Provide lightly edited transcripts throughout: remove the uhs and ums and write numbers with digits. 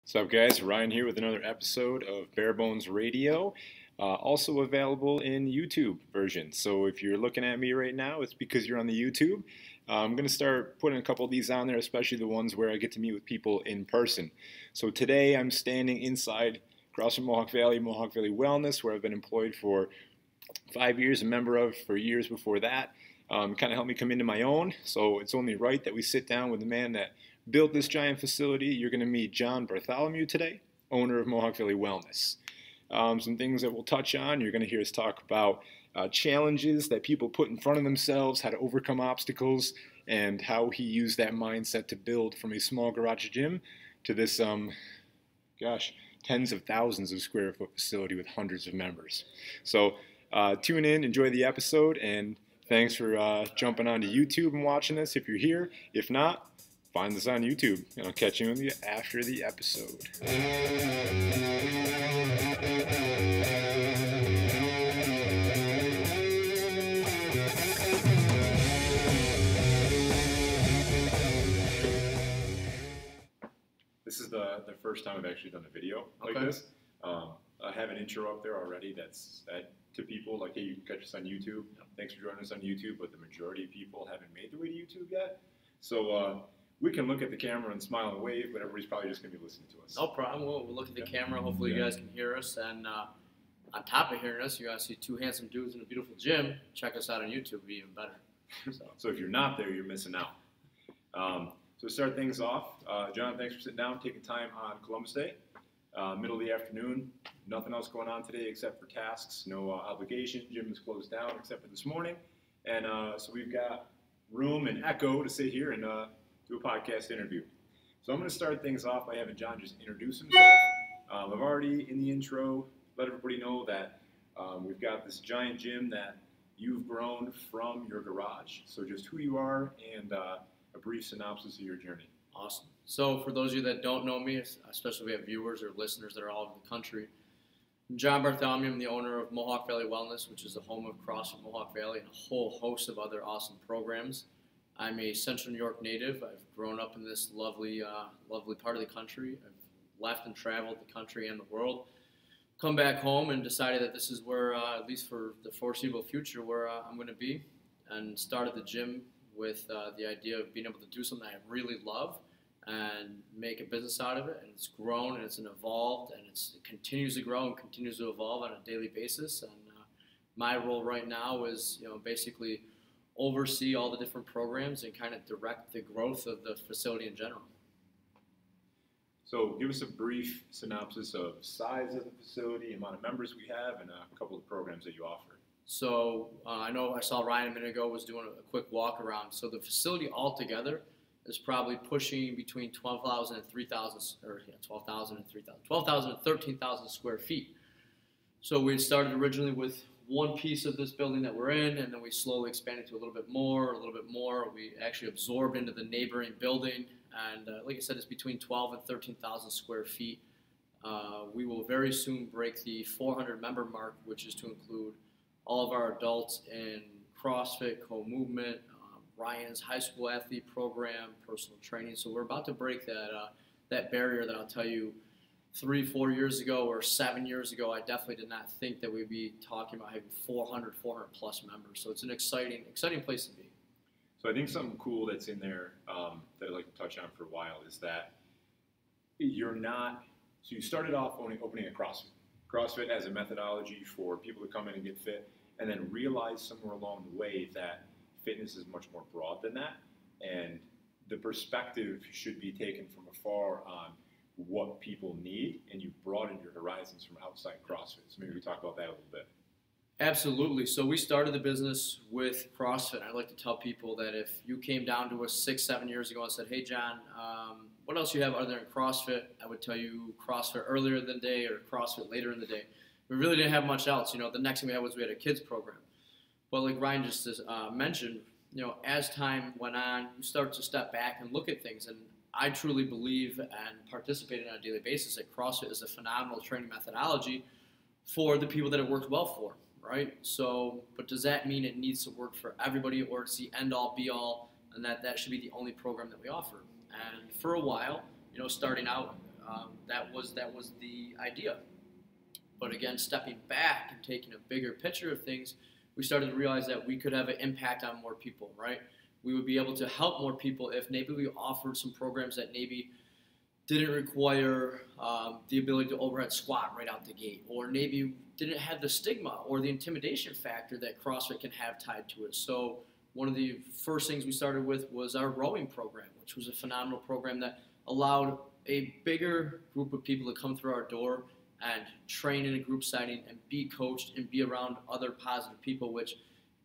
What's up, guys? Ryan here with another episode of Bare Bones Radio, also available in YouTube version. So if you're looking at me right now, it's because you're on the YouTube. I'm going to start putting a couple of these on there, especially the ones where I get to meet with people in person. So today I'm standing inside CrossFit Mohawk Valley Wellness, where I've been employed for 5 years, a member of for years before that. Kind of helped me come into my own. So it's only right that we sit down with the man that built this giant facility. You're going to meet John Bartholomeo today, owner of Mohawk Valley Wellness. Some things that we'll touch on. You're going to hear us talk about challenges that people put in front of themselves, how to overcome obstacles, and how he used that mindset to build from a small garage gym to this, tens of thousands of square foot facility with hundreds of members. So tune in, enjoy the episode, and thanks for jumping onto YouTube and watching this if you're here. If not, find us on YouTube, and I'll catch you after the episode. This is the first time I've actually done a video like this. I have an intro up there already that's to people, like, hey, you can catch us on YouTube. Thanks for joining us on YouTube, but the majority of people haven't made their way to YouTube yet. So we can look at the camera and smile and wave, but everybody's probably just going to be listening to us. No problem. We'll look at the camera. Hopefully you guys can hear us. And on top of hearing us, you guys see two handsome dudes in a beautiful gym. Check us out on YouTube. It'll be even better. So if you're not there, you're missing out. So to start things off, John, thanks for sitting down, taking time on Columbus Day. Middle of the afternoon, nothing else going on today except for tasks, no obligation. Gym is closed down except for this morning. And so we've got room and echo to sit here and do a podcast interview. So I'm going to start things off by having John just introduce himself. I've already, in the intro, let everybody know that we've got this giant gym that you've grown from your garage. So just who you are and a brief synopsis of your journey. Awesome. So for those of you that don't know me, especially if we have viewers or listeners that are all over the country, I'm John Bartholomeo. I'm the owner of Mohawk Valley Wellness, which is the home of CrossFit Mohawk Valley and a whole host of other awesome programs. I'm a Central New York native. I've grown up in this lovely part of the country. I've left and traveled the country and the world. Come back home and decided that this is where, at least for the foreseeable future, where I'm going to be. And started the gym with the idea of being able to do something I really love and make a business out of it. And it's grown and it's evolved and it continues to grow and continues to evolve on a daily basis. And my role right now is, basically oversee all the different programs and kind of direct the growth of the facility in general. So give us a brief synopsis of size of the facility, amount of members we have, and a couple of programs that you offer. So I know I saw Ryan a minute ago was doing a quick walk around. So the facility altogether is probably pushing between 12,000 and 3,000, or 12,000 and 3,000, 12,000 and 13,000 square feet. So we started originally with one piece of this building that we're in, and then we slowly expanded to a little bit more. We actually absorbed into the neighboring building, and like I said, it's between 12 and 13,000 square feet. We will very soon break the 400 member mark, which is to include all of our adults in CrossFit, co-movement, Ryan's high school athlete program, personal training. So we're about to break that barrier that I'll tell you 3-4 years ago or 7 years ago, I definitely did not think that we'd be talking about having 400 plus members. So it's an exciting place to be. So I think something cool that's in there that I'd like to touch on for a while is that so you started off opening a CrossFit. CrossFit as a methodology for people to come in and get fit, and then realize somewhere along the way that fitness is much more broad than that, and the perspective should be taken from afar on what people need, and you broaden your horizons from outside CrossFit. So maybe we talk about that a little bit. Absolutely. So we started the business with CrossFit. I'd like to tell people that if you came down to us 6-7 years ago and said, hey, John, what else do you have other than CrossFit? I would tell you CrossFit earlier in the day or CrossFit later in the day. We really didn't have much else. The next thing we had a kids program. But like Ryan just mentioned, as time went on, you start to step back and look at things. And I truly believe and participate on a daily basis that CrossFit is a phenomenal training methodology for the people that it works well for, right? So, but does that mean it needs to work for everybody, or it's the end-all, be-all, and that should be the only program that we offer? And for a while, starting out, That was the idea. But again, stepping back and taking a bigger picture of things, we started to realize that we could have an impact on more people, right? We would be able to help more people if maybe we offered some programs that maybe didn't require the ability to overhead squat right out the gate, or maybe didn't have the stigma or the intimidation factor that CrossFit can have tied to it. So one of the first things we started with was our rowing program, which was a phenomenal program that allowed a bigger group of people to come through our door and train in a group setting and be coached and be around other positive people, which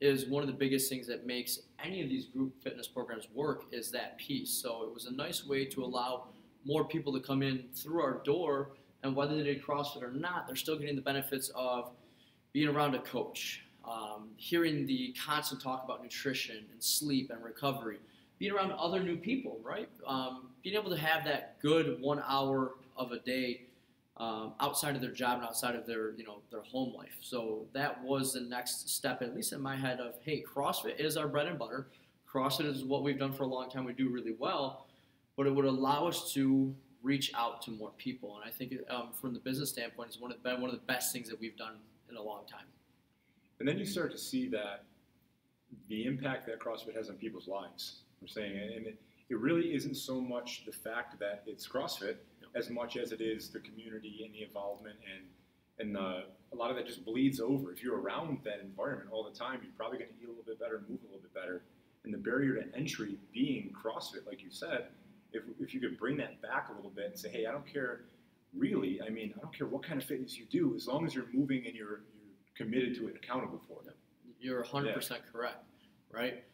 is one of the biggest things that makes any of these group fitness programs work, is that piece. So it was a nice way to allow more people to come in through our door, and whether they did CrossFit or not, they're still getting the benefits of being around a coach, hearing the constant talk about nutrition and sleep and recovery, being around other new people, right? Being able to have that good 1 hour of a day outside of their job and outside of their home life. So that was the next step, at least in my head, of, hey, CrossFit is our bread and butter. CrossFit is what we've done for a long time. We do really well, but it would allow us to reach out to more people. And I think from the business standpoint, it's been one of the best things that we've done in a long time. And then you start to see that the impact that CrossFit has on people's lives. I'm saying, and it really isn't so much the fact that it's CrossFit as much as it is the community and the involvement, and a lot of that just bleeds over. If you're around that environment all the time, you're probably going to eat a little bit better, move a little bit better. And the barrier to entry being CrossFit, like you said, if you could bring that back a little bit and say, hey, I don't care really, I don't care what kind of fitness you do, as long as you're moving and you're committed to it and accountable for it. You're 100% correct, right?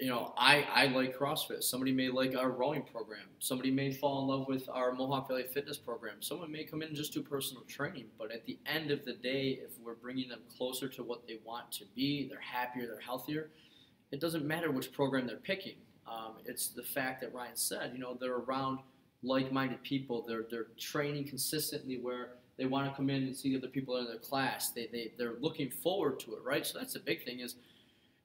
I like CrossFit. Somebody may like our rowing program. Somebody may fall in love with our Mohawk Valley fitness program. Someone may come in and just do personal training. But at the end of the day, if we're bringing them closer to what they want to be, they're happier, they're healthier, it doesn't matter which program they're picking. It's the fact that Ryan said, they're around like-minded people. They're training consistently where they want to come in and see the other people in their class. They're looking forward to it, right? So that's the big thing, is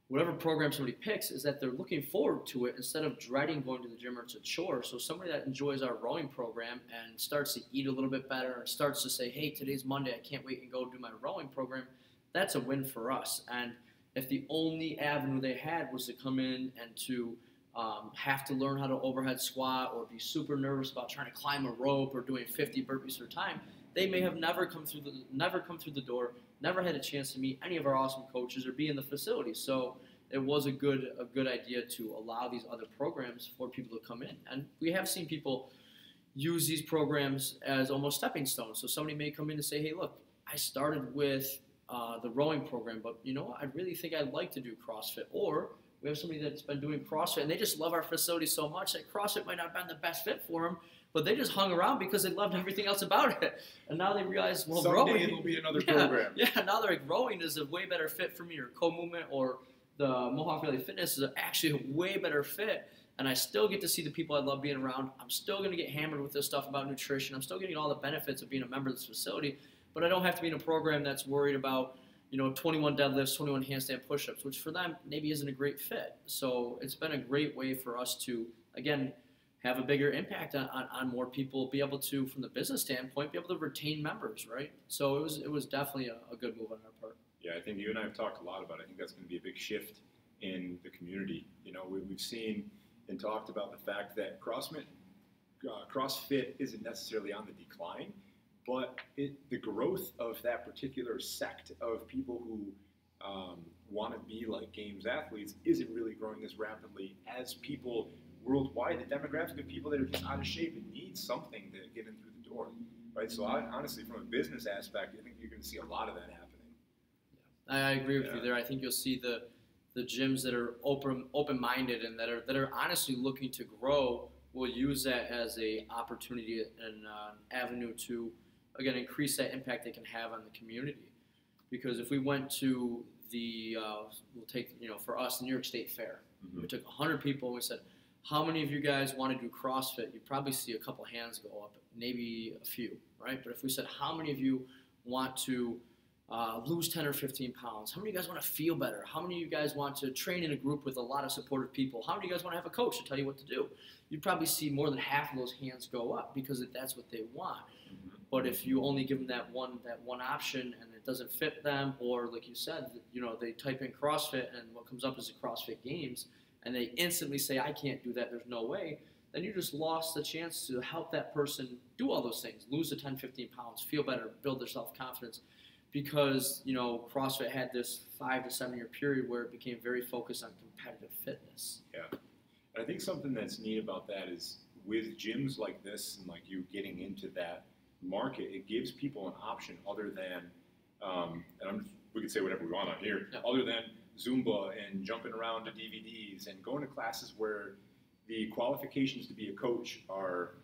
whatever program somebody picks, is that they're looking forward to it instead of dreading going to the gym, or it's a chore. So somebody that enjoys our rowing program and starts to eat a little bit better and starts to say, hey, today's Monday, I can't wait and go do my rowing program, that's a win for us. And if the only avenue they had was to come in and to have to learn how to overhead squat or be super nervous about trying to climb a rope or doing 50 burpees per time, they may have never come through the door, never had a chance to meet any of our awesome coaches or be in the facility. So it was a good idea to allow these other programs for people to come in. And we have seen people use these programs as almost stepping stones. So somebody may come in and say, hey, look, I started with the rowing program, but I really think I'd like to do CrossFit. Or we have somebody that's been doing CrossFit and they just love our facility so much that CrossFit might not have been the best fit for them, but they just hung around because they loved everything else about it. And now they realize, well, someday rowing it'll be another program. Yeah, now they're like, rowing is a way better fit for me, or co-movement, or the Mohawk Valley Fitness is actually a way better fit. And I still get to see the people I love being around. I'm still going to get hammered with this stuff about nutrition. I'm still getting all the benefits of being a member of this facility, but I don't have to be in a program that's worried about 21 deadlifts, 21 handstand push-ups, which for them maybe isn't a great fit. So it's been a great way for us to, again, have a bigger impact on more people, be able to, from the business standpoint, be able to retain members, right? So it was definitely a good move on our part. Yeah, I think you and I have talked a lot about it. I think that's going to be a big shift in the community. We've seen and talked about the fact that CrossFit isn't necessarily on the decline, but the growth of that particular sect of people who want to be like games athletes isn't really growing as rapidly as people worldwide. The demographic of people that are just out of shape and need something to get in through the door, right? So honestly, from a business aspect, I think you're going to see a lot of that happening. Yeah, I agree with you there. I think you'll see the gyms that are open-minded and that are honestly looking to grow will use that as a opportunity and avenue to, again, increase that impact they can have on the community. Because if we went to we'll take, for us, the New York State Fair, we took 100 people and we said, how many of you guys want to do CrossFit? You'd probably see a couple hands go up, maybe a few, right? But if we said, how many of you want to lose 10 or 15 pounds? How many of you guys want to feel better? How many of you guys want to train in a group with a lot of supportive people? How many of you guys want to have a coach to tell you what to do? You'd probably see more than half of those hands go up because that's what they want. But if you only give them that one option and it doesn't fit them, or like you said, they type in CrossFit and what comes up is the CrossFit Games, and they instantly say, I can't do that, there's no way, then you just lost the chance to help that person do all those things, lose the 10, 15 pounds, feel better, build their self-confidence, because, CrossFit had this 5 to 7 year period where it became very focused on competitive fitness. Yeah. And I think something that's neat about that is with gyms like this and like you getting into that market, it gives people an option other than, we can say whatever we want on here, other than Zumba and jumping around to DVDs and going to classes where the qualifications to be a coach are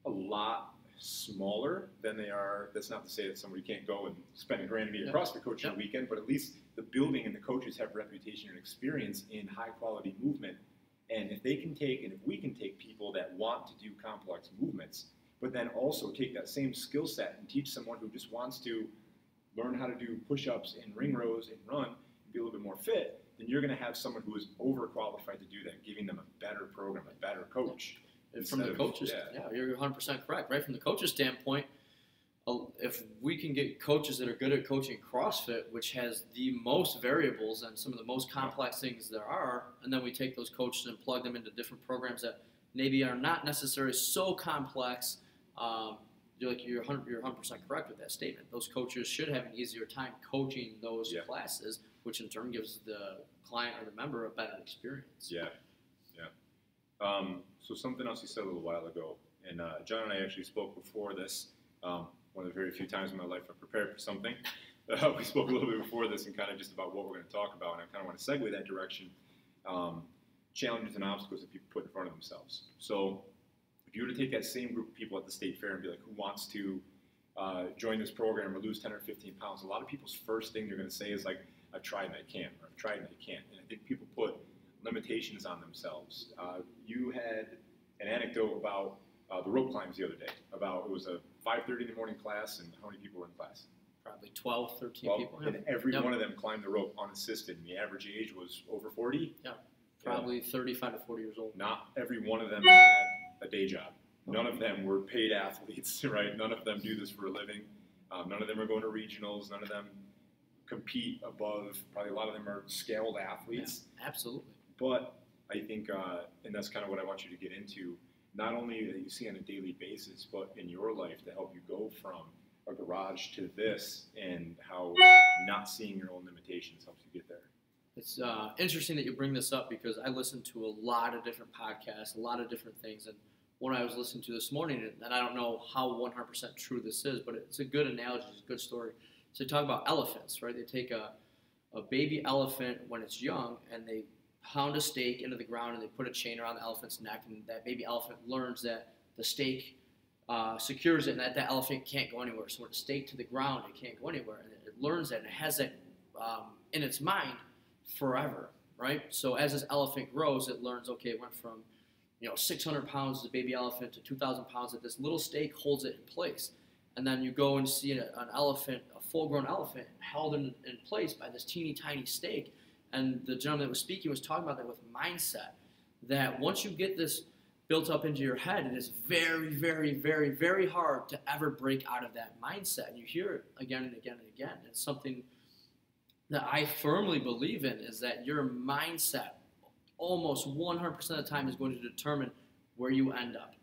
a lot smaller than they are. That's not to say that somebody can't go and spend $1,000 to be a CrossFit coach in a weekend, but at least the building and the coaches have reputation and experience in high quality movement. And if we can take people that want to do complex movements, but then also take that same skill set and teach someone who just wants to learn how to do push-ups and ring rows and run and be a little bit more fit, then you're going to have someone who is overqualified to do that, giving them a better program, a better coach. From the coaches, you're 100% correct. Right from the coach's standpoint, if we can get coaches that are good at coaching CrossFit, which has the most variables and some of the most complex things there are, and then we take those coaches and plug them into different programs that maybe are not necessarily so complex. You're 100% correct with that statement. Those coaches should have an easier time coaching those classes, which in turn gives the client or the member a better experience. So something else you said a little while ago, and John and I actually spoke before this. One of the very few times in my life I prepared for something. We spoke a little bit before this and kind of just about what we're going to talk about, and I kind of want to segue that direction. Challenges and obstacles that people put in front of themselves. So if you were to take that same group of people at the state fair and be like, who wants to join this program or lose 10 or 15 pounds, a lot of people's first thing they're going to say is like, I've tried and I can't, or I've tried and I can't. And I think people put limitations on themselves. You had an anecdote about the rope climbs the other day, it was a 5:30 in the morning class, and how many people were in class? Probably 12, 13 people. And every one of them climbed the rope unassisted, and the average age was over 40? Yeah, probably 35 to 40 years old. Not every one of them had a day job. None of them were paid athletes, right? None of them do this for a living. None of them are going to regionals. None of them compete above. Probably a lot of them are scaled athletes. Yeah, absolutely. But I think, and that's kind of what I want you to get into, not only that you see on a daily basis, but in your life to help you go from a garage to this, and how not seeing your own limitations helps you get there. It's interesting that you bring this up, because I listen to a lot of different podcasts, a lot of different things, and one I was listening to this morning, and I don't know how 100% true this is, but it's a good analogy, it's a good story. So they talk about elephants, right? They take a baby elephant when it's young, and they pound a stake into the ground, and they put a chain around the elephant's neck, and that baby elephant learns that the stake secures it, and that elephant can't go anywhere. So when it's staked to the ground, it can't go anywhere, and it learns that, and it has that in its mind forever, right? So as this elephant grows, it learns, okay, it went from 600 pounds as a baby elephant to 2,000 pounds, that this little stake holds it in place. And then you go and see an elephant, a full-grown elephant, held in place by this teeny tiny stake. And the gentleman that was speaking was talking about that with mindset, that once you get this built up into your head, it is very, very, very, very hard to ever break out of that mindset. And you hear it again and again and again. It's something that I firmly believe in, is that your mindset almost 100% of the time is going to determine where you end up.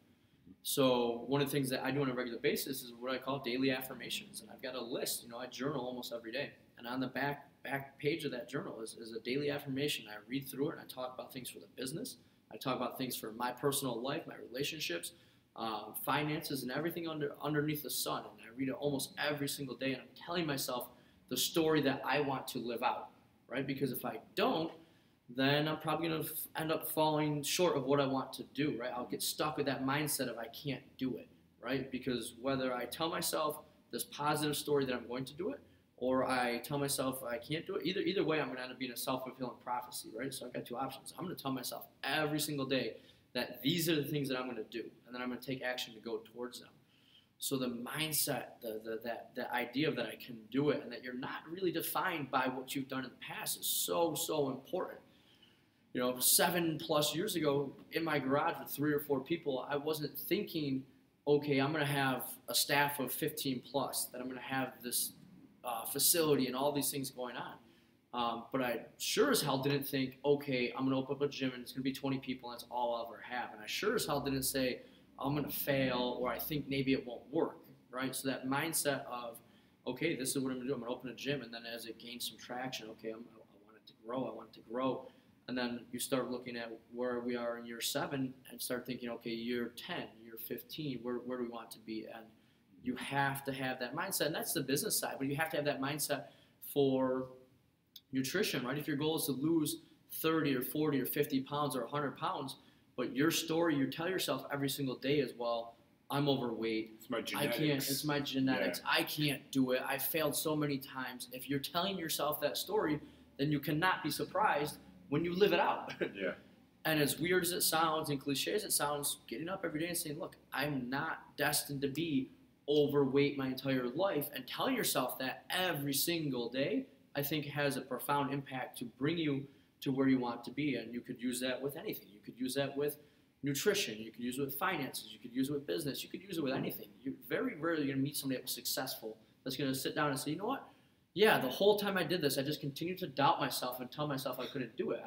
So one of the things that I do on a regular basis is what I call daily affirmations. And I've got a list, I journal almost every day. And on the back page of that journal is a daily affirmation. I read through it, and I talk about things for the business. I talk about things for my personal life, my relationships, finances, and everything underneath the sun. And I read it almost every single day, and I'm telling myself the story that I want to live out, right? Because if I don't, then I'm probably going to end up falling short of what I want to do, right? I'll get stuck with that mindset of I can't do it, right? Because whether I tell myself this positive story that I'm going to do it, or I tell myself I can't do it, either way, I'm going to end up being a self-fulfilling prophecy, right? So I've got two options. I'm going to tell myself every single day that these are the things that I'm going to do, and then I'm going to take action to go towards them. So the mindset, the idea that I can do it and that you're not really defined by what you've done in the past is so, so important. 7+ years ago in my garage with 3 or 4 people, I wasn't thinking, okay, I'm going to have a staff of 15 plus, that I'm going to have this facility and all these things going on. But I sure as hell didn't think, okay, I'm going to open up a gym and it's going to be 20 people and that's all I'll ever have. And I sure as hell didn't say, I'm going to fail or I think maybe it won't work, right? So that mindset of, okay, this is what I'm going to do. I'm going to open a gym. And then as it gains some traction, okay, I want it to grow. I want it to grow. And then you start looking at where we are in year 7 and start thinking, okay, year 10, year 15, where do we want to be? And you have to have that mindset. And that's the business side, but you have to have that mindset for nutrition, right? If your goal is to lose 30 or 40 or 50 pounds or 100 pounds, but your story you tell yourself every single day is, well, I'm overweight. It's my genetics. It's my genetics. Yeah. I can't do it. I failed so many times. If you're telling yourself that story, then you cannot be surprised when you live it out. Yeah. And as weird as it sounds and cliche as it sounds, getting up every day and saying, look, I'm not destined to be overweight my entire life, and telling yourself that every single day, I think has a profound impact to bring you to where you want to be. And you could use that with anything. You could use that with nutrition. You could use it with finances. You could use it with business. You could use it with anything. You're very rarely going to meet somebody that was successful that's going to sit down and say, you know what? Yeah, the whole time I did this, I just continued to doubt myself and tell myself I couldn't do it.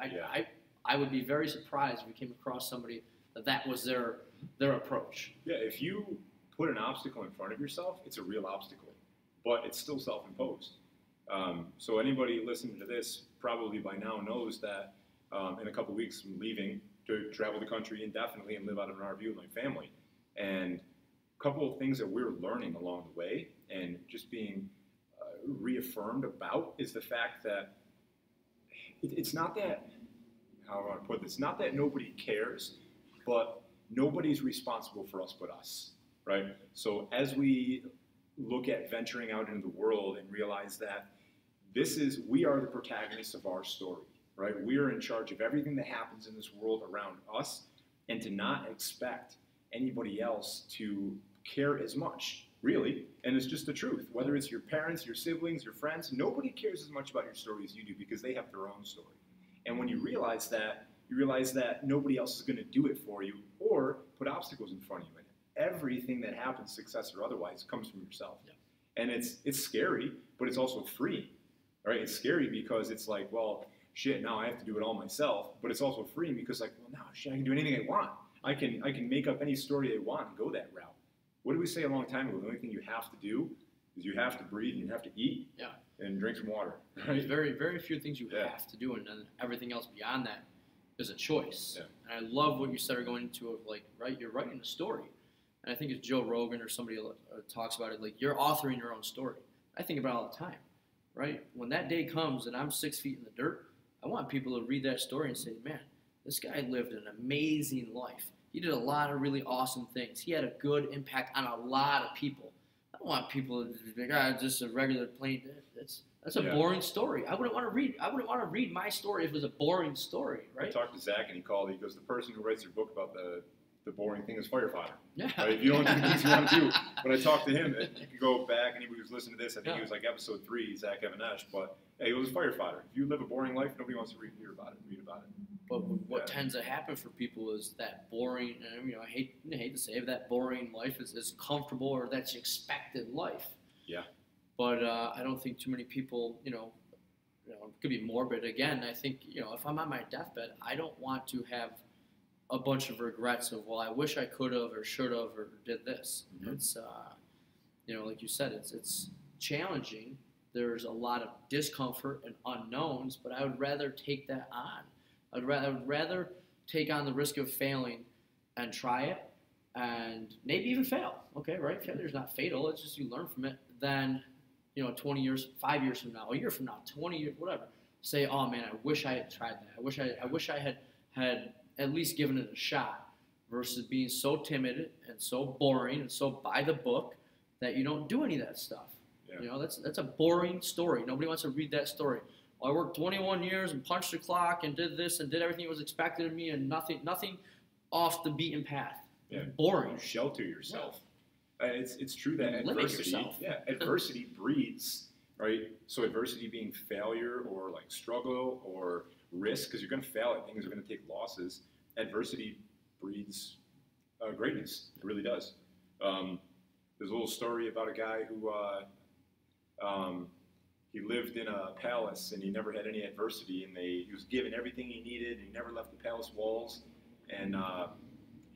I would be very surprised if we came across somebody that was their approach. Yeah, if you put an obstacle in front of yourself, it's a real obstacle, but it's still self-imposed. So anybody listening to this probably by now knows that in a couple weeks I'm leaving to travel the country indefinitely and live out of an RV with my family. And a couple of things that we're learning along the way and just being reaffirmed about is the fact that it's not that, how do I put this, not that nobody cares, but nobody's responsible for us but us, right? So as we look at venturing out into the world and realize that we are the protagonists of our story, right? We are in charge of everything that happens in this world around us, and to not expect anybody else to care as much, really, and it's just the truth. Whether it's your parents, your siblings, your friends, nobody cares as much about your story as you do because they have their own story. And when you realize that nobody else is going to do it for you or put obstacles in front of you. And everything that happens, success or otherwise, comes from yourself. Yeah. And it's scary, but it's also free, right? It's scary because it's like, well, shit, now I have to do it all myself. But it's also freeing because, like, well, now shit, I can do anything I want. I can make up any story I want and go that route. What did we say a long time ago? The only thing you have to do is you have to breathe and you have to eat and drink some water. Right? There's very, very few things you have to do, and then everything else beyond that is a choice. Yeah. And I love what you said going into it, like, right, you're writing a story. And I think it's Joe Rogan or somebody talks about it, like, you're authoring your own story. I think about it all the time, right? When that day comes and I'm 6 feet in the dirt, I want people to read that story and say, man, this guy lived an amazing life. He did a lot of really awesome things. He had a good impact on a lot of people. I don't want people to be like, just a regular plain. That's a boring story. I wouldn't want to read my story if it was a boring story, right? I talked to Zach and he goes, the person who writes your book about the boring thing is firefighter. Yeah. Right? If you don't do the things you want to do. When I talked to him, you can go back, anybody who's listening to this, I think he was like episode 3, Zach Evanesh, but hey, he was a firefighter. If you live a boring life, nobody wants to read about it. But what tends to happen for people is that boring, and I hate to say it, that boring life is comfortable, or that's expected life. Yeah. But I don't think too many people, it could be morbid. Again, I think, if I'm on my deathbed, I don't want to have a bunch of regrets of, well, I wish I could have or should have or did this. Mm-hmm. It's, like you said, it's challenging. There's a lot of discomfort and unknowns, but I would rather take that on. I would rather take on the risk of failing and try it and maybe even fail. Okay, right? Failure's not fatal. It's just you learn from it. Then, 20 years, 5 years from now, a year from now, 20 years, whatever, say, oh man, I wish I had tried that. I wish I had at least given it a shot, versus being so timid and so boring and so by the book that you don't do any of that stuff. Yeah. That's a boring story. Nobody wants to read that story. I worked 21 years and punched the clock and did this and did everything that was expected of me and nothing off the beaten path. Yeah. Boring. You shelter yourself. It's true that adversity breeds, right? So adversity being failure or like struggle or risk, because you're going to fail at things, you're going to take losses. Adversity breeds greatness. It really does. There's a little story about a guy who he lived in a palace and he never had any adversity, and he was given everything he needed, and he never left the palace walls, and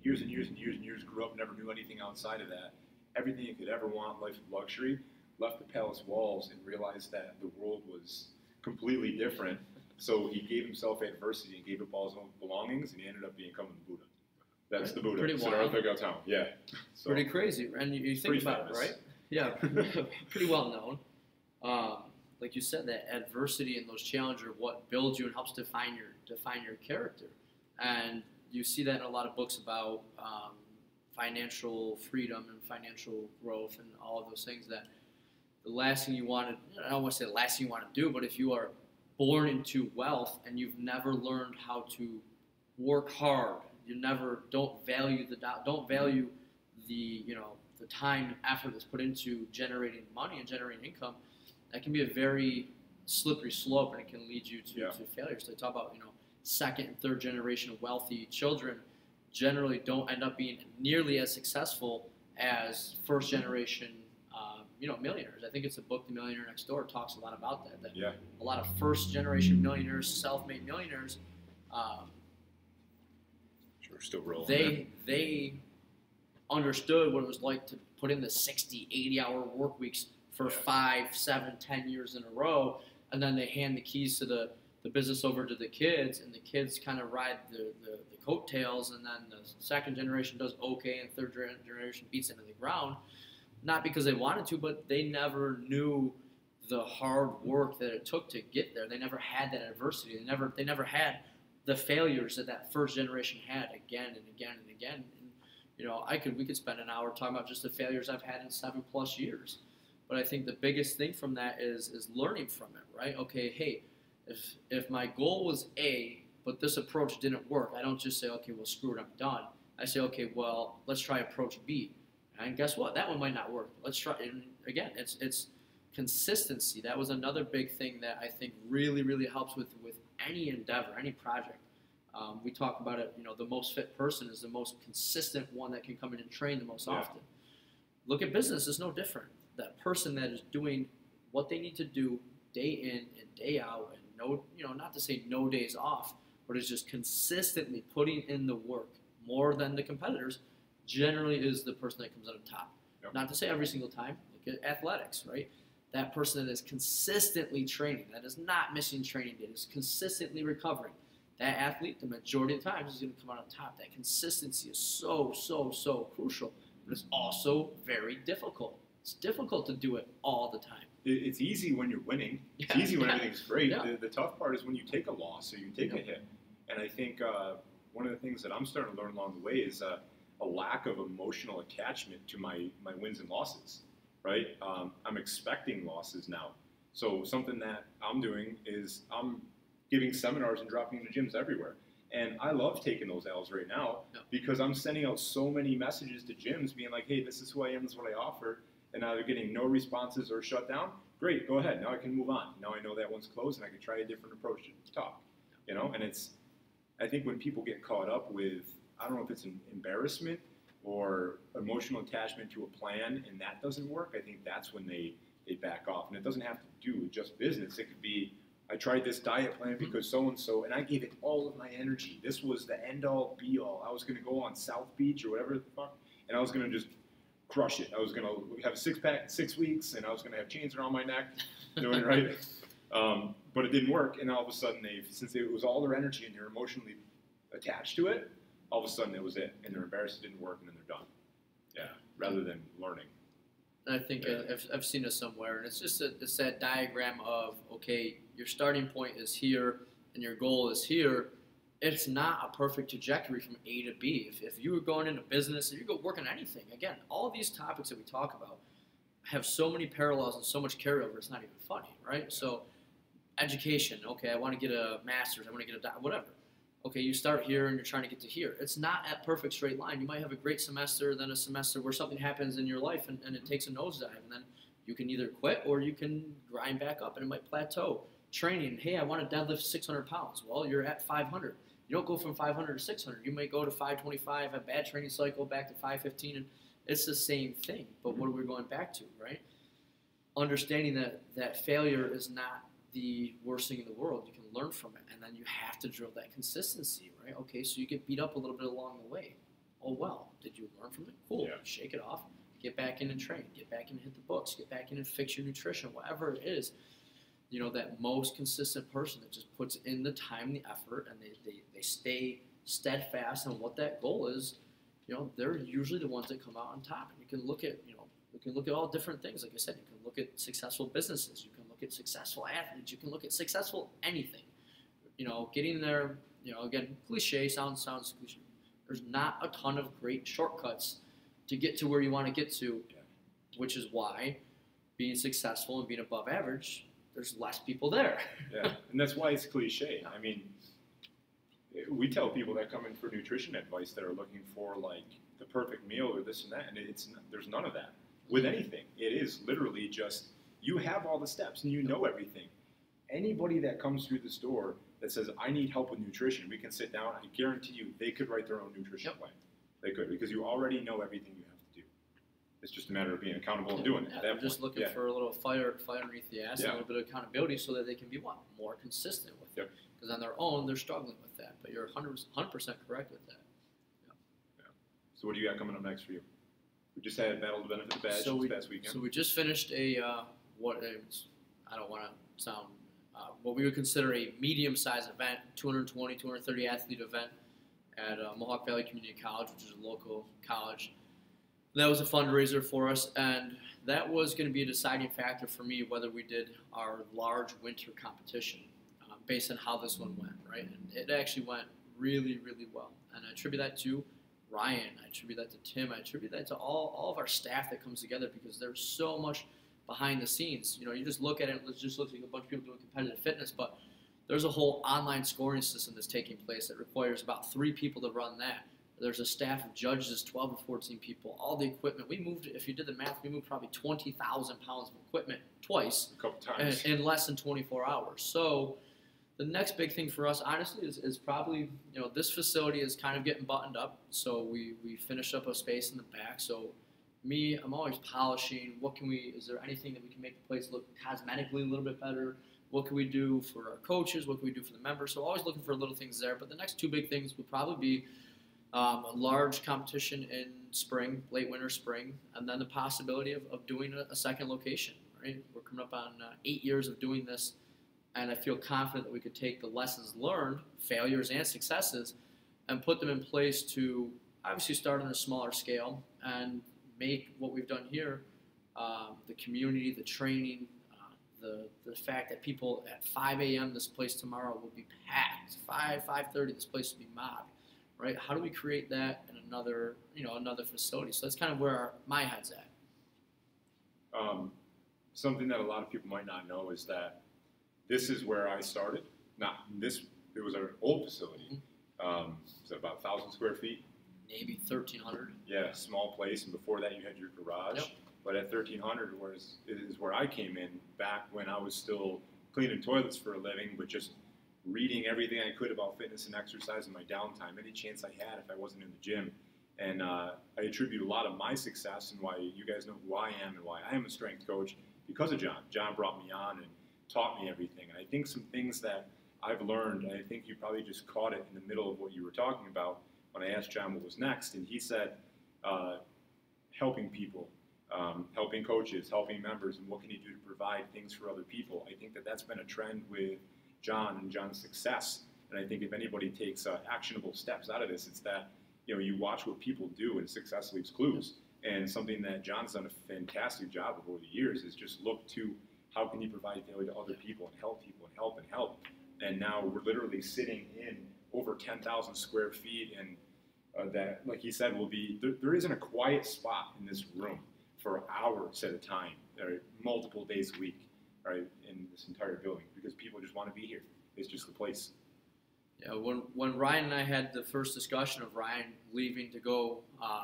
years and years and years and years grew up, never knew anything outside of that. Everything he could ever want, life of luxury, left the palace walls and realized that the world was completely different. So he gave himself adversity and gave up all his own belongings, and he ended up becoming the Buddha. That's the Buddha. Pretty wild. Yeah. So, pretty crazy. And you think about it, right? Yeah, pretty well known. Like you said, that adversity and those challenges are what builds you and helps define your character. And you see that in a lot of books about financial freedom and financial growth and all of those things, that the last thing you want to, I don't want to say the last thing you want to do, but if you are born into wealth and you've never learned how to work hard, you never don't value the the time and effort that's put into generating money and generating income, that can be a very slippery slope, and it can lead you to failure. So they talk about, second and third generation wealthy children generally don't end up being nearly as successful as first generation millionaires. I think it's a book, The Millionaire Next Door, talks a lot about that. A lot of first generation millionaires, self-made millionaires, still rolling. They understood what it was like to put in the 60, 80-hour work weeks for 5, 7, 10 years in a row, and then they hand the keys to the business over to the kids, and the kids kind of ride the coattails, and then the second generation does okay, and third generation beats it into the ground, not because they wanted to, but they never knew the hard work that it took to get there. They never had that adversity. They never had the failures that first generation had again and again and again. And, we could spend an hour talking about just the failures I've had in 7+ years. But I think the biggest thing from that is learning from it, right? Okay, hey, if my goal was A, but this approach didn't work, I don't just say, okay, well, screw it, I'm done. I say, okay, well, let's try approach B. And guess what? That one might not work. Let's try. And again, it's consistency. That was another big thing that I think really, really helps with any endeavor, any project. We talk about it, the most fit person is the most consistent one that can come in and train the most often. Look at business, it's no different. That person that is doing what they need to do day in and day out, and not to say no days off, but is just consistently putting in the work more than the competitors, generally is the person that comes out on top. Not to say every single time. Look at athletics, right? That person that is consistently training, that is not missing training days, is consistently recovering. That athlete, the majority of the times, is going to come out on top. That consistency is so, so, so crucial, but it's also very difficult. It's difficult to do it all the time. It's easy when you're winning. It's easy when everything's great. The tough part is when you take a loss or you take a hit. And I think one of the things that I'm starting to learn along the way is a lack of emotional attachment to my wins and losses, right? I'm expecting losses now. So something that I'm doing is I'm giving seminars and dropping into gyms everywhere. And I love taking those L's right now because I'm sending out so many messages to gyms being like, hey, this is who I am, this is what I offer. And now they're getting no responses or shut down. Great, go ahead. Now I can move on. Now I know that one's closed and I can try a different approach to talk. And I think when people get caught up with, I don't know if it's an embarrassment or emotional attachment to a plan and that doesn't work, I think that's when they back off. And it doesn't have to do with just business. It could be, I tried this diet plan because so-and-so, and I gave it all of my energy. This was the end-all, be-all. I was going to go on South Beach or whatever the fuck, and I was going to just crush it. I was going to have a six-pack in 6 weeks, and I was going to have chains around my neck, doing it right. But it didn't work, and all of a sudden, since it was all their energy and they're emotionally attached to it, all of a sudden it was it, and they're embarrassed it didn't work, and then they're done. Rather than learning. And I think I've seen it somewhere, and it's just it's that diagram of, okay, your starting point is here, and your goal is here. It's not a perfect trajectory from A to B. If you were going into business, if you go work on anything, again, all these topics that we talk about have so many parallels and so much carryover, it's not even funny, right? So education, okay, I want to get a master's, I want to get a whatever. okay, you start here and you're trying to get to here. It's not a perfect straight line. You might have a great semester, then a semester where something happens in your life and it takes a nosedive, and then you can either quit or you can grind back up and it might plateau. Training, hey, I want to deadlift 600 pounds. Well, you're at 500. You don't go from 500 to 600. You might go to 525, a bad training cycle, back to 515, and it's the same thing. But what are we going back to, right? Understanding that failure is not the worst thing in the world. You can learn from it, and then you have to drill that consistency, right? Okay, so you get beat up a little bit along the way. Oh, well, did you learn from it? Cool. Yeah. Shake it off. Get back in and train. Get back in and hit the books. Get back in and fix your nutrition, whatever it is. You know, that most consistent person that just puts in the time and the effort, and they stay steadfast on what that goal is, you know, they're usually the ones that come out on top. And you can look at, you know, you can look at all different things. Like I said, you can look at successful businesses. You can look at successful athletes. You can look at successful anything. You know, getting there, you know, again, cliche, sounds cliche. There's not a ton of great shortcuts to get to where you want to get to, which is why being successful and being above average, there's less people there. Yeah, and that's why it's cliche. I mean, we tell people that come in for nutrition advice that are looking for like the perfect meal or this and that, and there's none of that. With anything, it is literally just you have all the steps and you know everything. Anybody that comes through the store that says, I need help with nutrition, we can sit down, I guarantee you they could write their own nutrition plan. They could, because you already know everything you have to do. It's just a matter of being accountable and doing it. They're just looking for a little fire underneath the ass and a little bit of accountability so that they can be more consistent with it. Because on their own, they're struggling with that. But you're 100% correct with that. Yeah. So what do you got coming up next for you? We just had Battle of the Benefit Badge this past weekend. So we just finished I don't want to sound, what we would consider a medium-sized event, 220, 230 athlete event at Mohawk Valley Community College, which is a local college. That was a fundraiser for us, and that was going to be a deciding factor for me whether we did our large winter competition based on how this one went, right? And it actually went really, really well. And I attribute that to Ryan, I attribute that to Tim, I attribute that to all of our staff that comes together because there's so much behind the scenes. You know, you just look at it, it just looks like a bunch of people doing competitive fitness, but there's a whole online scoring system that's taking place that requires about 3 people to run that. There's a staff of judges, 12 or 14 people, all the equipment. We moved, if you did the math, we moved probably 20,000 pounds of equipment twice. A couple times. In less than 24 hours. So the next big thing for us, honestly, is probably, you know, this facility is kind of getting buttoned up. So we finished up a space in the back. So I'm always polishing. Is there anything that we can make the place look cosmetically a little bit better? What can we do for our coaches? What can we do for the members? So always looking for little things there. But the next 2 big things would probably be a large competition in spring, late winter, spring, and then the possibility of doing a second location, right? We're coming up on 8 years of doing this, and I feel confident that we could take the lessons learned, failures and successes, and put them in place to obviously start on a smaller scale and make what we've done here, the community, the training, the fact that people at 5 a.m. this place tomorrow will be packed, 5:30 this place will be mobbed. Right? How do we create that in another facility? So that's kind of where my head's at. Something that a lot of people might not know is that this is where I started. It was our old facility. It was about 1,000 square feet. Maybe 1,300. Yeah, small place. And before that, you had your garage. Yep. But at 1,300 is where I came in back when I was still cleaning toilets for a living, but just reading everything I could about fitness and exercise in my downtime, any chance I had if I wasn't in the gym. And I attribute a lot of my success and why you guys know who I am and why I am a strength coach because of John. John brought me on and taught me everything. And I think some things that I've learned, and I think you probably just caught it in the middle of what you were talking about when I asked John what was next. And he said, helping people, helping coaches, helping members, and what can you do to provide things for other people. I think that's been a trend with John and John's success, and I think if anybody takes actionable steps out of this, it's that you watch what people do, and success leaves clues. And something that John's done a fantastic job of over the years is just look to how can you provide value to other people and help people and help and help. And now we're literally sitting in over 10,000 square feet, and that, like he said, will be there isn't a quiet spot in this room for hours at a time, multiple days a week. Right, in this entire building, because people just want to be here. It's just the place. Yeah, when Ryan and I had the first discussion of Ryan leaving to go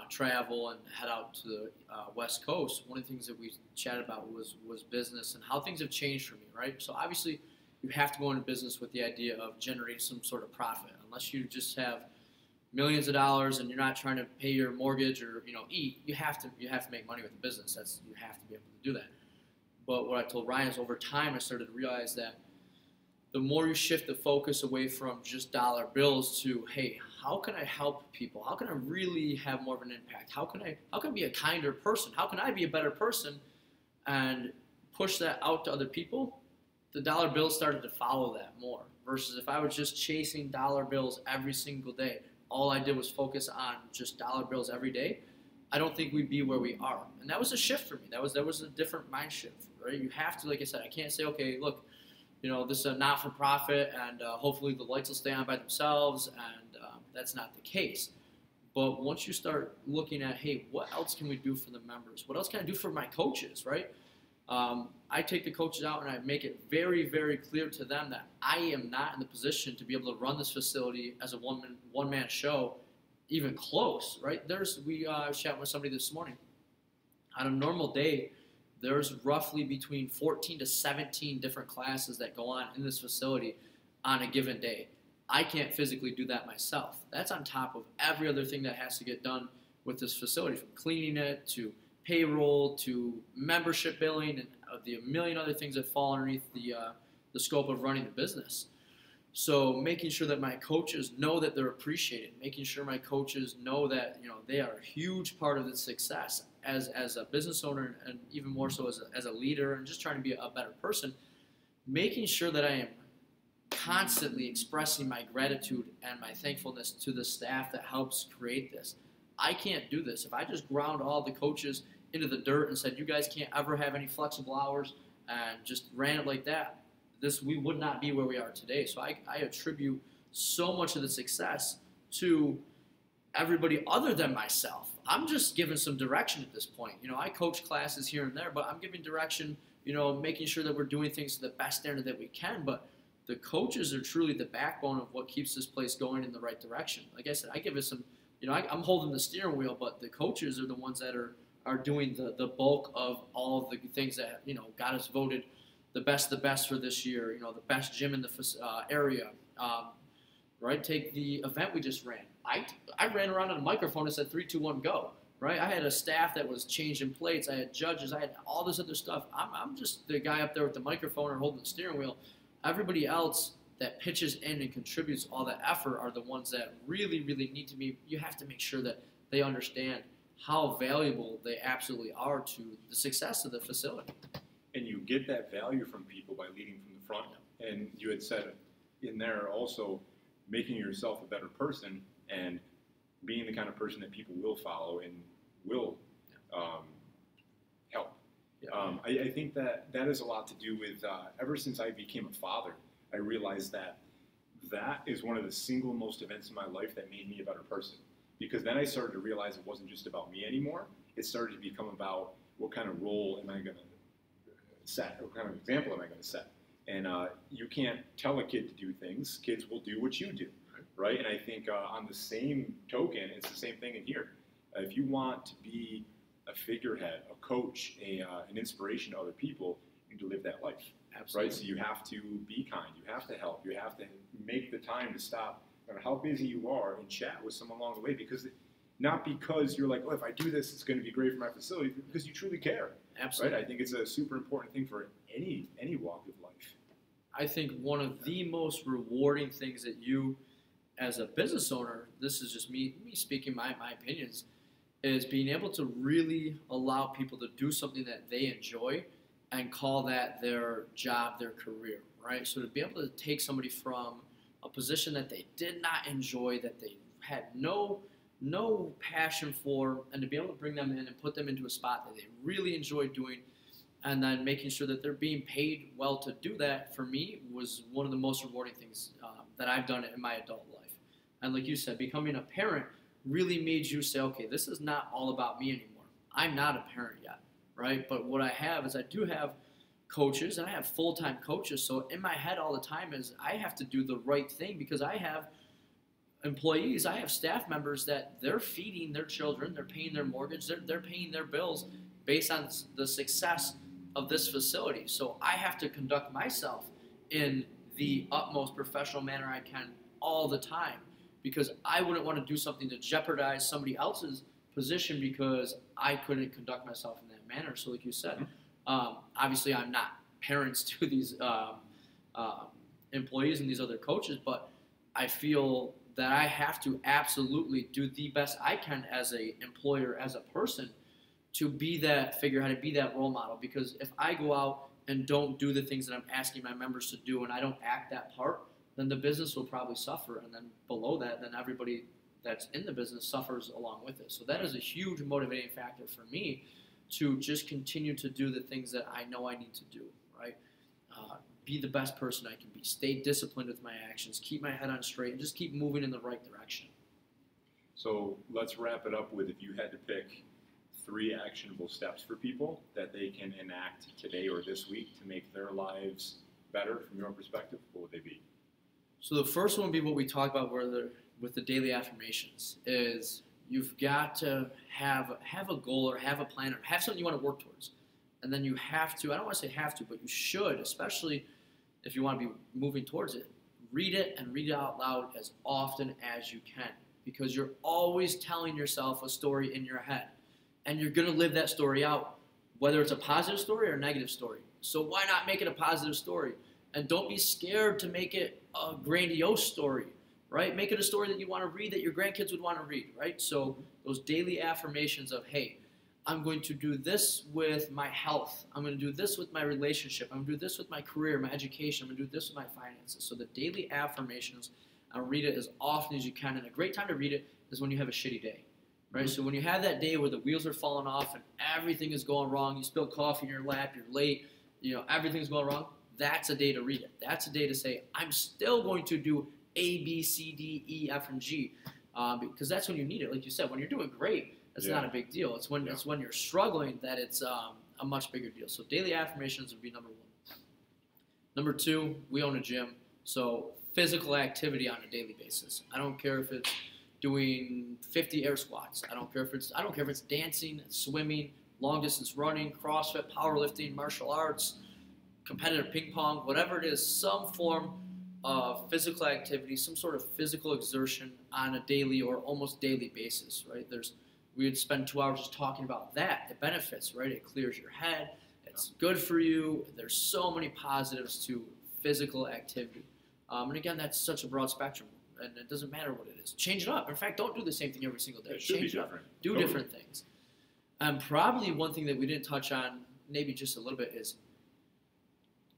travel and head out to the West Coast, one of the things that we chatted about was business and how things have changed for me, right? So obviously, you have to go into business with the idea of generating some sort of profit. Unless you just have millions of dollars and you're not trying to pay your mortgage or eat, you have to make money with the business. You have to be able to do that. But what I told Ryan is over time I started to realize that the more you shift the focus away from just dollar bills to, hey, how can I help people? How can I really have more of an impact? How can I be a kinder person? How can I be a better person? And push that out to other people, the dollar bills started to follow that more. Versus if I was just chasing dollar bills every single day, all I did was focus on just dollar bills every day, I don't think we'd be where we are. And that was a shift for me. That was a different mind shift, right? You have to, like I said, I can't say, okay, look, this is a not-for-profit, and hopefully the lights will stay on by themselves, and that's not the case. But once you start looking at, hey, what else can we do for the members? What else can I do for my coaches, right? I take the coaches out and I make it very, very clear to them that I am not in the position to be able to run this facility as a one-man show, even close, right? We chatted with somebody this morning. On a normal day, there's roughly between 14 to 17 different classes that go on in this facility on a given day. I can't physically do that myself. That's on top of every other thing that has to get done with this facility, from cleaning it to payroll to membership billing and the million other things that fall underneath the scope of running the business. So making sure that my coaches know that they're appreciated, making sure my coaches know that they are a huge part of the success as a business owner, and even more so as a leader, and just trying to be a better person, making sure that I am constantly expressing my gratitude and my thankfulness to the staff that helps create this. I can't do this. If I just ground all the coaches into the dirt and said, you guys can't ever have any flexible hours, and just ran it like that, we would not be where we are today. So I attribute so much of the success to everybody other than myself. I'm just giving some direction at this point. I coach classes here and there, but I'm giving direction, making sure that we're doing things to the best standard that we can. But the coaches are truly the backbone of what keeps this place going in the right direction. Like I said, I give it some, I'm holding the steering wheel, but the coaches are the ones that are doing the bulk of all of the things that, got us voted the best for this year, the best gym in the area, right? Take the event we just ran. I ran around on a microphone and said 3, 2, 1, go, right? I had a staff that was changing plates. I had judges. I had all this other stuff. I'm just the guy up there with the microphone or holding the steering wheel. Everybody else that pitches in and contributes all that effort are the ones that really, really need to be. You have to make sure that they understand how valuable they absolutely are to the success of the facility. And you get that value from people by leading from the front. And you had said in there also making yourself a better person and being the kind of person that people will follow and will help. I think that has a lot to do with ever since I became a father, I realized that is one of the single most events in my life that made me a better person. Because then I started to realize it wasn't just about me anymore. It started to become about what kind of role am I going to set? What kind of example am I going to set? And you can't tell a kid to do things. Kids will do what you do, right? And I think on the same token, it's the same thing in here. If you want to be a figurehead, a coach, an inspiration to other people, you need to live that life. Absolutely. Right? So you have to be kind. You have to help. You have to make the time to stop, no matter how busy you are, and chat with someone along the way. Not because you're like, oh, if I do this, it's going to be great for my facility, because you truly care. Absolutely. Right? I think it's a super important thing for any walk of life. I think one of the most rewarding things that you, as a business owner, this is just me speaking my opinions, is being able to really allow people to do something that they enjoy and call that their job, their career, right? So to be able to take somebody from a position that they did not enjoy, that they had no passion for, and to be able to bring them in and put them into a spot that they really enjoy doing, and then making sure that they're being paid well to do that, for me, was one of the most rewarding things that I've done in my adult life. And like you said, becoming a parent really made you say, okay, this is not all about me anymore. I'm not a parent yet, right? But what I have is I do have coaches and I have full-time coaches. So in my head all the time is I have to do the right thing because I have employees, I have staff members that they're feeding their children, they're paying their mortgage, they're paying their bills based on the success of this facility. So I have to conduct myself in the utmost professional manner I can all the time because I wouldn't want to do something to jeopardize somebody else's position because I couldn't conduct myself in that manner. So like you said, obviously I'm not parents to these employees and these other coaches, but I feel that I have to absolutely do the best I can as an employer, as a person, to be that figurehead, to be that role model. Because if I go out and don't do the things that I'm asking my members to do and I don't act that part, then the business will probably suffer. And then below that, then everybody that's in the business suffers along with it. So that is a huge motivating factor for me to just continue to do the things that I know I need to do, right? Be the best person I can be. Stay disciplined with my actions. Keep my head on straight and just keep moving in the right direction. So let's wrap it up with if you had to pick 3 actionable steps for people that they can enact today or this week to make their lives better from your perspective, what would they be? So the first one would be what we talked about with the daily affirmations is you've got to have a goal or have a plan or have something you want to work towards. And then you have to, I don't want to say have to, but you should, especially if you want to be moving towards it, read it and read it out loud as often as you can because you're always telling yourself a story in your head and you're going to live that story out, whether it's a positive story or a negative story. So why not make it a positive story? And don't be scared to make it a grandiose story, right? Make it a story that you want to read, that your grandkids would want to read, right? So those daily affirmations of, hey, I'm going to do this with my health. I'm going to do this with my relationship. I'm going to do this with my career, my education. I'm going to do this with my finances. So the daily affirmations, read it as often as you can. And a great time to read it is when you have a shitty day, right? So when you have that day where the wheels are falling off and everything is going wrong, you spill coffee in your lap, you're late, everything's going wrong, that's a day to read it. That's a day to say, I'm still going to do A, B, C, D, E, F, and G, because that's when you need it. Like you said, when you're doing great, it's not a big deal. It's when you're struggling that it's a much bigger deal. So daily affirmations would be number 1. Number 2, we own a gym, so physical activity on a daily basis. I don't care if it's doing 50 air squats. I don't care if it's dancing, swimming, long distance running, CrossFit, powerlifting, martial arts, competitive ping pong, whatever it is, some form of physical activity, some sort of physical exertion on a daily or almost daily basis, right? We would spend 2 hours just talking about that, the benefits, right? It clears your head. It's good for you. There's so many positives to physical activity. And again, that's such a broad spectrum, and it doesn't matter what it is. Change it up. In fact, don't do the same thing every single day. Change it up. Do different things. And probably one thing that we didn't touch on, maybe just a little bit, is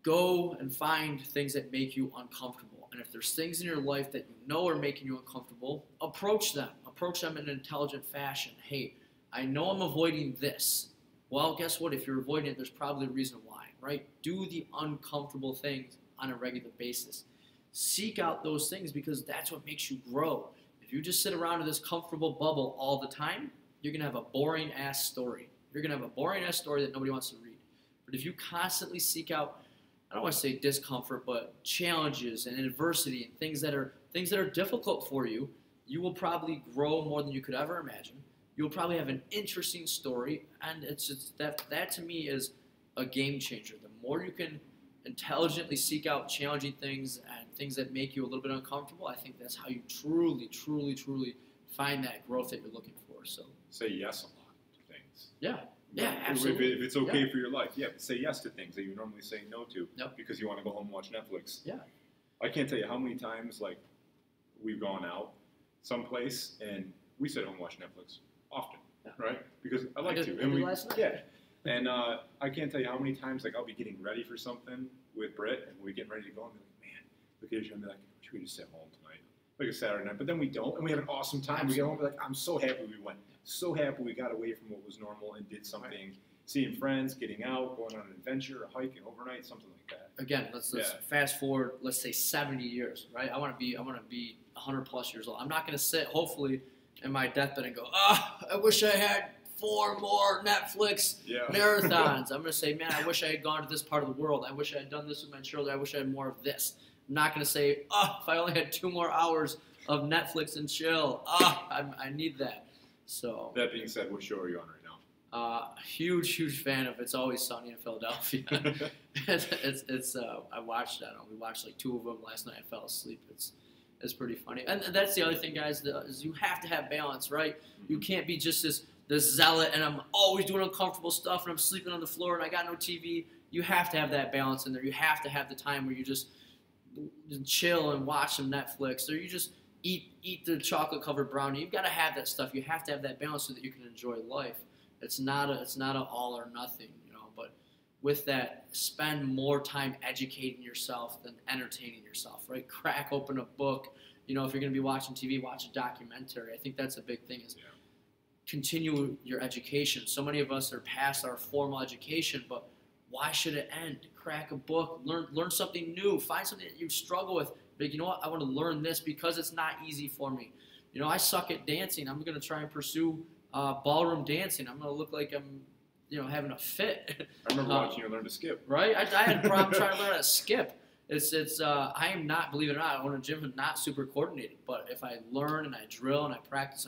go and find things that make you uncomfortable. And if there's things in your life that you know are making you uncomfortable, approach them. Approach them in an intelligent fashion. Hey, I know I'm avoiding this. Well, guess what? If you're avoiding it, there's probably a reason why, right? Do the uncomfortable things on a regular basis. Seek out those things because that's what makes you grow. If you just sit around in this comfortable bubble all the time, you're going to have a boring-ass story. You're going to have a boring-ass story that nobody wants to read. But if you constantly seek out, I don't want to say discomfort, but challenges and adversity and things that are difficult for you, you will probably grow more than you could ever imagine. You'll probably have an interesting story, and it's just that to me is a game changer. The more you can intelligently seek out challenging things and things that make you a little bit uncomfortable, I think that's how you truly, truly, truly find that growth that you're looking for. So say yes a lot to things. Yeah, absolutely. If it's okay for your life, but say yes to things that you normally say no to because you want to go home and watch Netflix. Yeah. I can't tell you how many times we've gone out someplace and we sit home and watch Netflix often, right? Because I like to. And last night. And I can't tell you how many times I'll be getting ready for something with Britt and we're getting ready to go and be like, man, look at you and be like, should we just sit home tonight? Like a Saturday night. But then we don't and we have an awesome time. We get home and be like, I'm so happy we went. So happy we got away from what was normal and did something, seeing friends, getting out, going on an adventure, a hike, an overnight, something like that. Again, let's fast forward, let's say 70 years, right? I want to be 100 plus years old. I'm not going to sit, hopefully, in my deathbed and go, I wish I had 4 more Netflix marathons. I'm going to say, man, I wish I had gone to this part of the world. I wish I had done this with my children. I wish I had more of this. I'm not going to say, oh, if I only had 2 more hours of Netflix and chill, I need that. So that being said, what show are you on right now? Huge fan of It's Always Sunny in Philadelphia. I watched that. We watched like 2 of them last night. I fell asleep. It's pretty funny. And that's the other thing, guys, is you have to have balance, right? You can't be just this zealot and I'm always doing uncomfortable stuff and I'm sleeping on the floor and I got no TV. You have to have that balance in there. You have to have the time where you just chill and watch some Netflix, or you just eat the chocolate-covered brownie. You've got to have that stuff. You have to have that balance so that you can enjoy life. It's not a all or nothing, you know. But with that, spend more time educating yourself than entertaining yourself, right? Crack open a book. You know, if you're going to be watching TV, watch a documentary. I think that's a big thing, is continue your education. So many of us are past our formal education, but why should it end? Crack a book, learn something new, find something that you struggle with. But you know what? I want to learn this because it's not easy for me. You know, I suck at dancing. I'm going to try and pursue ballroom dancing. I'm going to look like I'm, you know, having a fit. I remember watching you learn to skip. Right? I had a problem trying to learn how to skip. I am not, believe it or not, I own a gym and not super coordinated. But if I learn and I drill and I practice,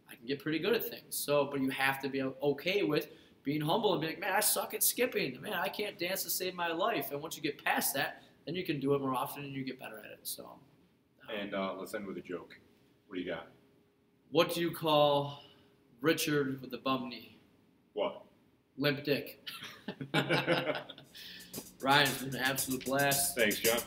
I can get pretty good at things. So, but you have to be okay with being humble and be like, man, I suck at skipping. Man, I can't dance to save my life. And once you get past that, then you can do it more often and you get better at it. So. And let's end with a joke. What do you got? What do you call Richard with the bum knee? What? Limp dick. Ryan, it's been an absolute blast. Thanks, John.